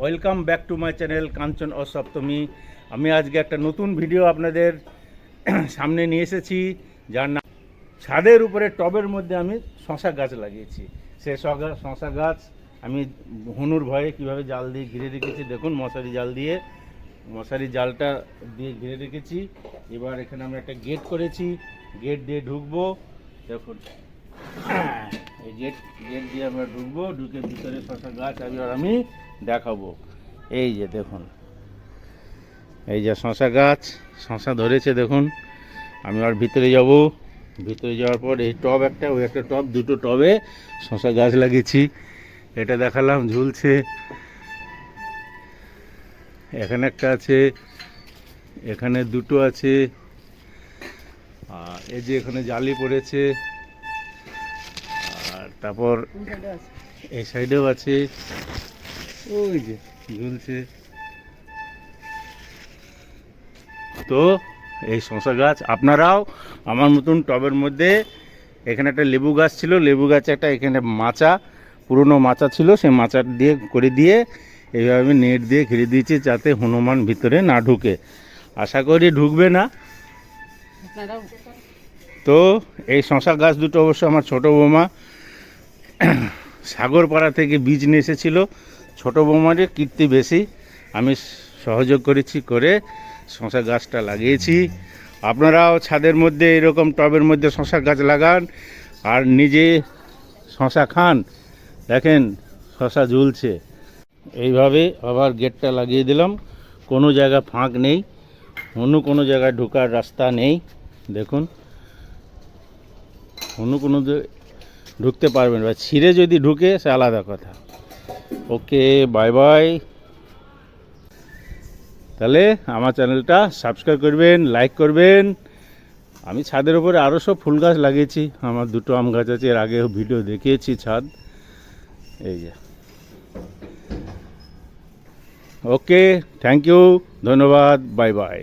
Welcome back to my channel Kanchan ও সপ্তমী। আমি আজকে একটা নতুন ভিডিও আপনাদের সামনে নিয়ে এসেছি, যার নাম ছাদের উপরে টবের মধ্যে আমি শশা গাছ লাগিয়েছি। সে শশা গাছ আমি হনুর ভয়ে কিভাবে জাল দিয়ে ঘিরে রেখেছি দেখুন, মশারি জালটা দিয়ে ঘিরে রেখেছি। এবার এখানে আমি একটা গেট করেছি, গেট দিয়ে ঢুকবো। দেখুন এই গেট দিয়ে আমরা ঢুকবো, ঢুকে ভিতরে শশা গাছ আমি দেখাবো। এই যে দেখুন, এই যে শশা গাছ, শশা ধরেছে দেখুন। আমি আর ভিতরে যাব, ভিতরে যাওয়ার পর এই টব একটা, ওই একটা টব, দুটো টবে শশা গাছ লাগিয়েছি। এটা দেখালাম ঝুলছে, এখানে একটা আছে, এখানে দুটো আছে, আর এই যে এখানে জালি পড়েছে, আর তারপর এই সাইডেও আছে, ওই যে ঝুলছে। তো এই শশা গাছ আপনারাও আমার মতন টবের মধ্যে, এখানে একটা লেবু গাছ ছিল, লেবু গাছে একটা এখানে মাচা, পুরনো মাচা ছিল, সেই মাচা দিয়ে করে দিয়ে এইভাবে নেট দিয়ে ঘিরে দিয়েছি যাতে হনুমান ভিতরে না ঢুকে। আশা করি ঢুকবে না। তো এই শশা গাছ দুটো অবশ্য আমার ছোটো বৌমা সাগরপাড়া থেকে বীজ নিয়ে এসেছিল। ছোটো বৌমারই কীর্তি বেশি, আমি সহযোগ করেছি, করে শশা গাছটা লাগিয়েছি। আপনারাও ছাদের মধ্যে এরকম টবের মধ্যে শশা গাছ লাগান আর নিজে শশা খান। দেখেন শশা ঝুলছে। এইভাবে আবার গেটটা লাগিয়ে দিলাম, কোনো জায়গা ফাঁক নেই, অন্য কোনো জায়গায় ঢোকার রাস্তা নেই। দেখুন অন্য কোনো ঢুকতে পারবেন, বা ছিঁড়ে যদি ঢুকে সে আলাদা কথা। ওকে, বাই বাই। তাহলে আমার চ্যানেলটা সাবস্ক্রাইব করবেন, লাইক করবেন। আমি ছাদের উপরে আরও সব ফুল গাছ লাগিয়েছি, আমার দুটো আম গাছ আছে, এর আগেও ভিডিও দেখিয়েছি ছাদ। এই যে ওকে, থ্যাংক ইউ, ধন্যবাদ, বাই বাই।